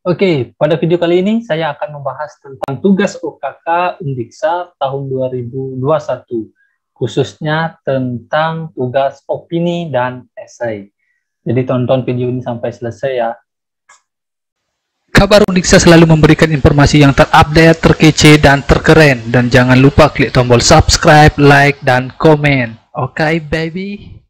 Oke, pada video kali ini saya akan membahas tentang tugas OKK Undiksa tahun 2021, khususnya tentang tugas opini dan esai. Jadi tonton video ini sampai selesai ya. Kabar Undiksa selalu memberikan informasi yang terupdate, terkece, dan terkeren. Dan jangan lupa klik tombol subscribe, like, dan komen. Oke, baby?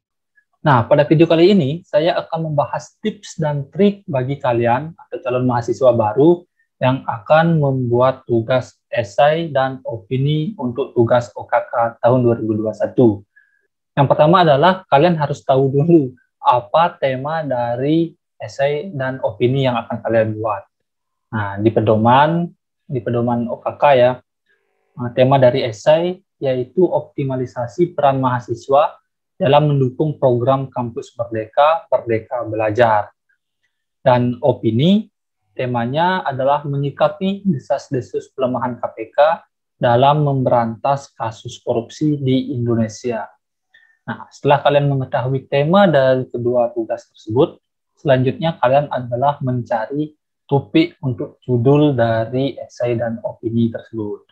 Nah, pada video kali ini saya akan membahas tips dan trik bagi kalian atau calon mahasiswa baru yang akan membuat tugas esai dan opini untuk tugas OKK tahun 2021. Yang pertama adalah kalian harus tahu dulu apa tema dari esai dan opini yang akan kalian buat. Nah, di pedoman OKK ya, tema dari esai yaitu optimalisasi peran mahasiswa dalam mendukung program Kampus Merdeka, Merdeka Belajar. Dan opini, temanya adalah menyikapi desas-desus pelemahan KPK dalam memberantas kasus korupsi di Indonesia. Nah, setelah kalian mengetahui tema dari kedua tugas tersebut, selanjutnya kalian adalah mencari topik untuk judul dari esai dan opini tersebut.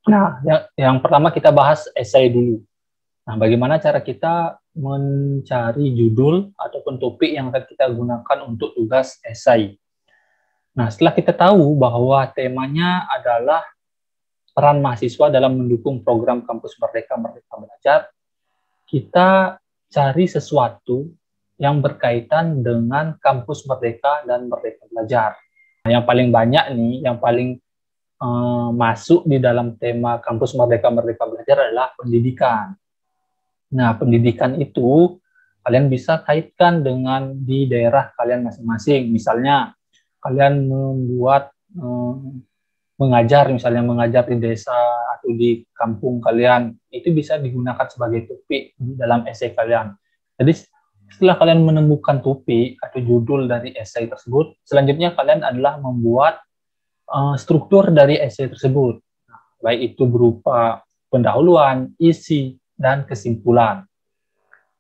Nah, yang pertama kita bahas esai dulu. Nah, bagaimana cara kita mencari judul ataupun topik yang akan kita gunakan untuk tugas esai? Nah, setelah kita tahu bahwa temanya adalah peran mahasiswa dalam mendukung program Kampus Merdeka, Merdeka Belajar, kita cari sesuatu yang berkaitan dengan Kampus Merdeka dan Merdeka Belajar. Nah, yang paling banyak nih, yang paling masuk di dalam tema Kampus Merdeka, Merdeka Belajar adalah pendidikan. Nah, pendidikan itu kalian bisa kaitkan dengan di daerah kalian masing-masing. Misalnya, kalian membuat mengajar di desa atau di kampung kalian, itu bisa digunakan sebagai topik di dalam esai kalian. Jadi, setelah kalian menemukan topik atau judul dari esai tersebut, selanjutnya kalian adalah membuat struktur dari esai tersebut. Nah, baik itu berupa pendahuluan, isi, dan kesimpulan.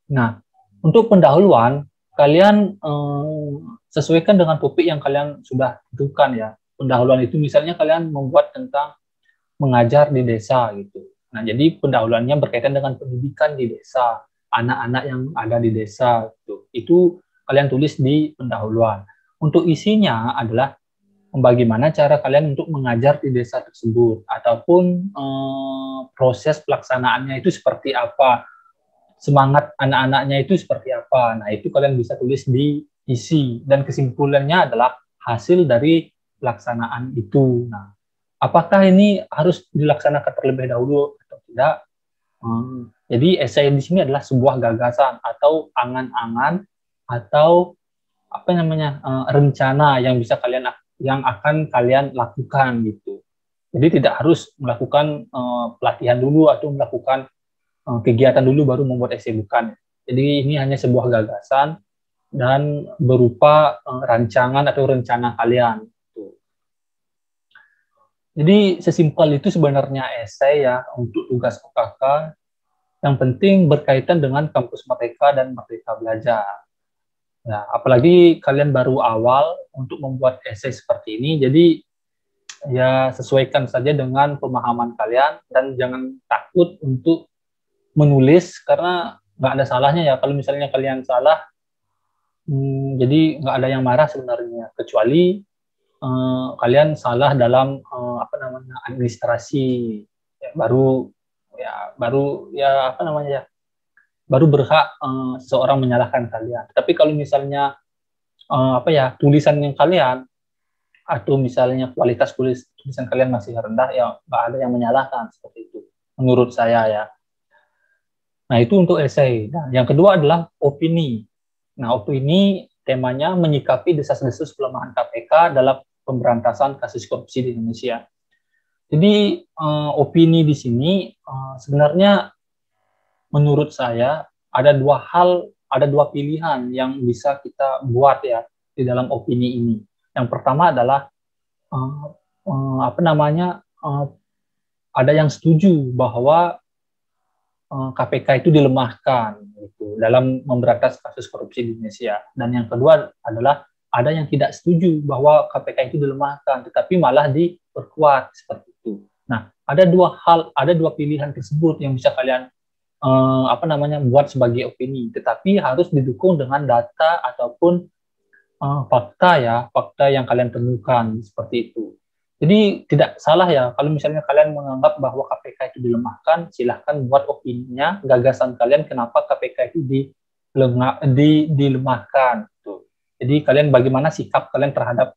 Nah, untuk pendahuluan, kalian sesuaikan dengan topik yang kalian sudah tentukan ya. Pendahuluan itu misalnya kalian membuat tentang mengajar di desa gitu. Nah, jadi pendahuluannya berkaitan dengan pendidikan di desa, anak-anak yang ada di desa gitu. Itu kalian tulis di pendahuluan. Untuk isinya adalah bagaimana cara kalian untuk mengajar di desa tersebut, ataupun proses pelaksanaannya itu seperti apa, semangat anak-anaknya itu seperti apa. Nah, itu kalian bisa tulis di isi, dan kesimpulannya adalah hasil dari pelaksanaan itu. Nah, apakah ini harus dilaksanakan terlebih dahulu atau tidak? Jadi esai di sini adalah sebuah gagasan atau angan-angan atau apa namanya rencana yang akan kalian lakukan gitu. Jadi tidak harus melakukan pelatihan dulu atau melakukan kegiatan dulu baru membuat esai, bukan. Jadi ini hanya sebuah gagasan dan berupa rancangan atau rencana kalian. Gitu. Jadi sesimpel itu sebenarnya esai ya untuk tugas OKK. Yang penting berkaitan dengan Kampus Merdeka dan Merdeka Belajar. Nah, apalagi kalian baru awal untuk membuat esai seperti ini, jadi ya sesuaikan saja dengan pemahaman kalian dan jangan takut untuk menulis karena nggak ada salahnya ya kalau misalnya kalian salah. Jadi nggak ada yang marah sebenarnya kecuali kalian salah dalam administrasi ya, baru berhak seorang menyalahkan kalian. Tapi kalau misalnya tulisan yang kalian atau misalnya kualitas tulisan kalian masih rendah, ya nggak ada yang menyalahkan seperti itu menurut saya ya. Nah, itu untuk esai. Nah, yang kedua adalah opini. Nah, opini temanya menyikapi desas-desus pelemahan KPK dalam pemberantasan kasus korupsi di Indonesia. Jadi opini di sini sebenarnya menurut saya ada dua pilihan yang bisa kita buat ya di dalam opini ini. Yang pertama adalah ada yang setuju bahwa KPK itu dilemahkan gitu, dalam memberantas kasus korupsi di Indonesia. Dan yang kedua adalah ada yang tidak setuju bahwa KPK itu dilemahkan, tetapi malah diperkuat seperti itu. Nah, ada dua pilihan tersebut yang bisa kalian buat sebagai opini, tetapi harus didukung dengan data ataupun fakta yang kalian temukan seperti itu. Jadi tidak salah ya kalau misalnya kalian menganggap bahwa KPK itu dilemahkan, silahkan buat opininya, gagasan kalian kenapa KPK itu dilemahkan. Tuh. Jadi kalian bagaimana sikap kalian terhadap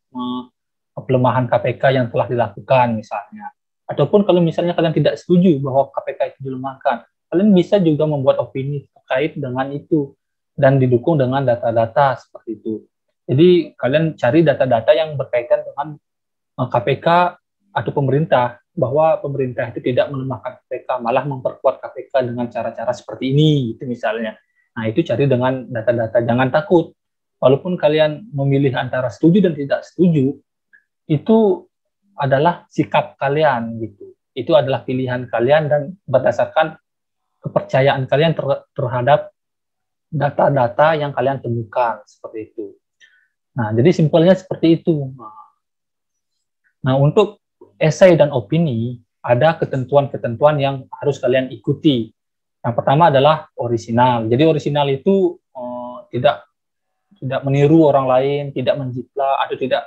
pelemahan KPK yang telah dilakukan misalnya. Ataupun kalau misalnya kalian tidak setuju bahwa KPK itu dilemahkan, kalian bisa juga membuat opini terkait dengan itu dan didukung dengan data-data seperti itu. Jadi kalian cari data-data yang berkaitan dengan KPK atau pemerintah, bahwa pemerintah itu tidak melemahkan KPK, malah memperkuat KPK dengan cara-cara seperti ini, gitu misalnya. Nah, itu cari dengan data-data, jangan takut. Walaupun kalian memilih antara setuju dan tidak setuju, itu adalah sikap kalian, gitu. Itu adalah pilihan kalian dan berdasarkan kepercayaan kalian terhadap data-data yang kalian temukan, seperti itu. Nah, jadi simpelnya seperti itu. Nah, untuk esai dan opini, ada ketentuan-ketentuan yang harus kalian ikuti. Yang pertama adalah orisinal. Jadi orisinal itu tidak meniru orang lain, tidak menjiplak atau tidak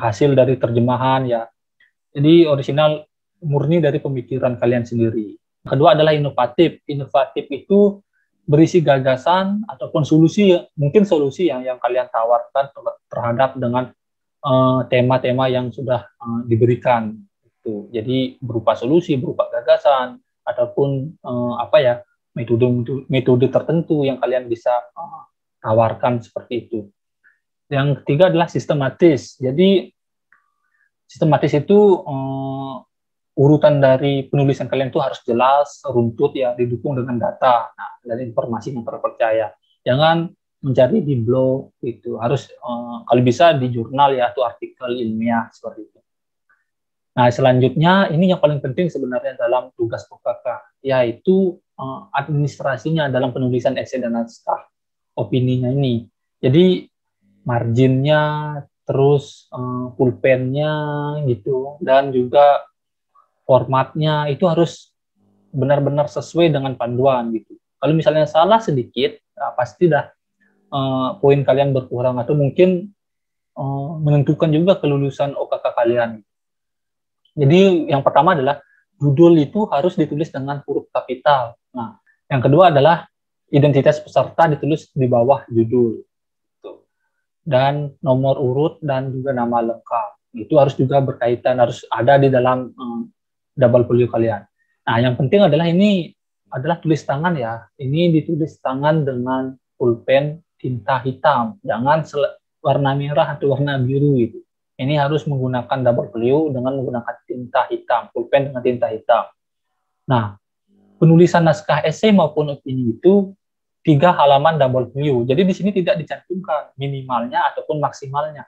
hasil dari terjemahan ya. Jadi orisinal murni dari pemikiran kalian sendiri. Kedua adalah inovatif. Inovatif itu berisi gagasan ataupun solusi, mungkin solusi yang kalian tawarkan terhadap dengan tema-tema yang sudah diberikan. Itu. Jadi berupa solusi, berupa gagasan, ataupun metode tertentu yang kalian bisa tawarkan seperti itu. Yang ketiga adalah sistematis. Jadi sistematis itu urutan dari penulisan kalian itu harus jelas, runtut ya, didukung dengan data, dan informasi yang terpercaya. Jangan mencari di blog itu, harus kalau bisa di jurnal ya, atau artikel ilmiah seperti itu. Nah, selanjutnya ini yang paling penting sebenarnya dalam tugas OKK, yaitu administrasinya dalam penulisan esai dan naskah opininya ini. Jadi marginnya, terus pulpennya gitu, dan juga formatnya itu harus benar-benar sesuai dengan panduan gitu. Kalau misalnya salah sedikit, pasti dah poin kalian berkurang atau mungkin menentukan juga kelulusan OKK kalian. Jadi yang pertama adalah judul itu harus ditulis dengan huruf kapital. Nah, yang kedua adalah identitas peserta ditulis di bawah judul. Dan nomor urut dan juga nama lengkap. Itu harus juga berkaitan, harus ada di dalam double folio kalian. Nah, yang penting adalah ini adalah tulis tangan ya. Ini ditulis tangan dengan pulpen tinta hitam. Jangan warna merah atau warna biru gitu. Ini harus menggunakan double folio dengan menggunakan tinta hitam, pulpen dengan tinta hitam. Nah, penulisan naskah esai maupun opini itu 3 halaman double folio. Jadi di sini tidak dicantumkan minimalnya ataupun maksimalnya.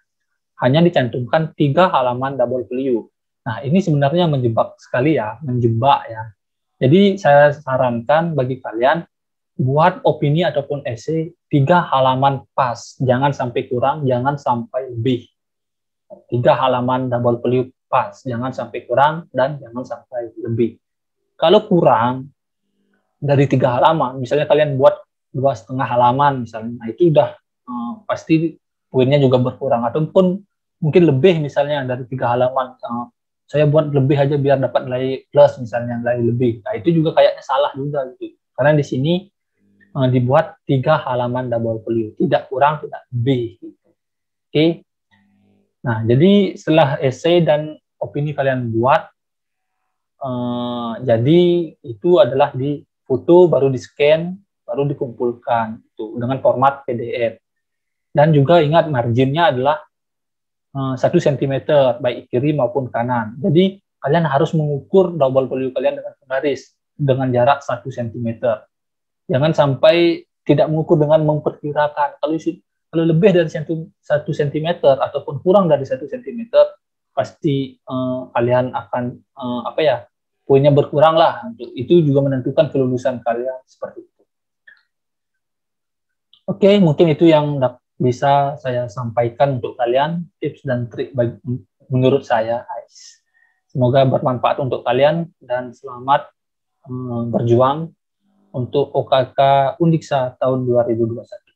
Hanya dicantumkan 3 halaman double folio. Nah, ini sebenarnya menjebak sekali ya, menjebak ya. Jadi saya sarankan bagi kalian buat opini ataupun esai 3 halaman pas. Jangan sampai kurang, jangan sampai lebih. 3 halaman double folio pas. Jangan sampai kurang dan jangan sampai lebih. Kalau kurang dari 3 halaman, misalnya kalian buat 2,5 halaman misalnya, nah itu udah pasti poinnya juga berkurang, ataupun mungkin lebih misalnya dari 3 halaman, saya buat lebih aja biar dapat nilai plus misalnya, nilai lebih. Nah itu juga kayaknya salah juga gitu, karena di sini dibuat 3 halaman double folio, tidak kurang tidak lebih gitu. Oke. Nah, jadi setelah esai dan opini kalian buat, jadi itu adalah di foto, baru di scan, baru dikumpulkan itu dengan format PDF. Dan juga ingat marginnya adalah 1 cm baik kiri maupun kanan. Jadi kalian harus mengukur double folio kalian dengan penggaris dengan jarak 1 cm. Jangan sampai tidak mengukur dengan memperkirakan. Kalau lebih dari 1 cm ataupun kurang dari 1 cm, pasti kalian akan poinnya berkurang lah. Itu juga menentukan kelulusan kalian seperti itu. Oke, mungkin itu yang bisa saya sampaikan untuk kalian, tips dan trik menurut saya, guys. Semoga bermanfaat untuk kalian dan selamat berjuang untuk OKK Undiksa tahun 2021.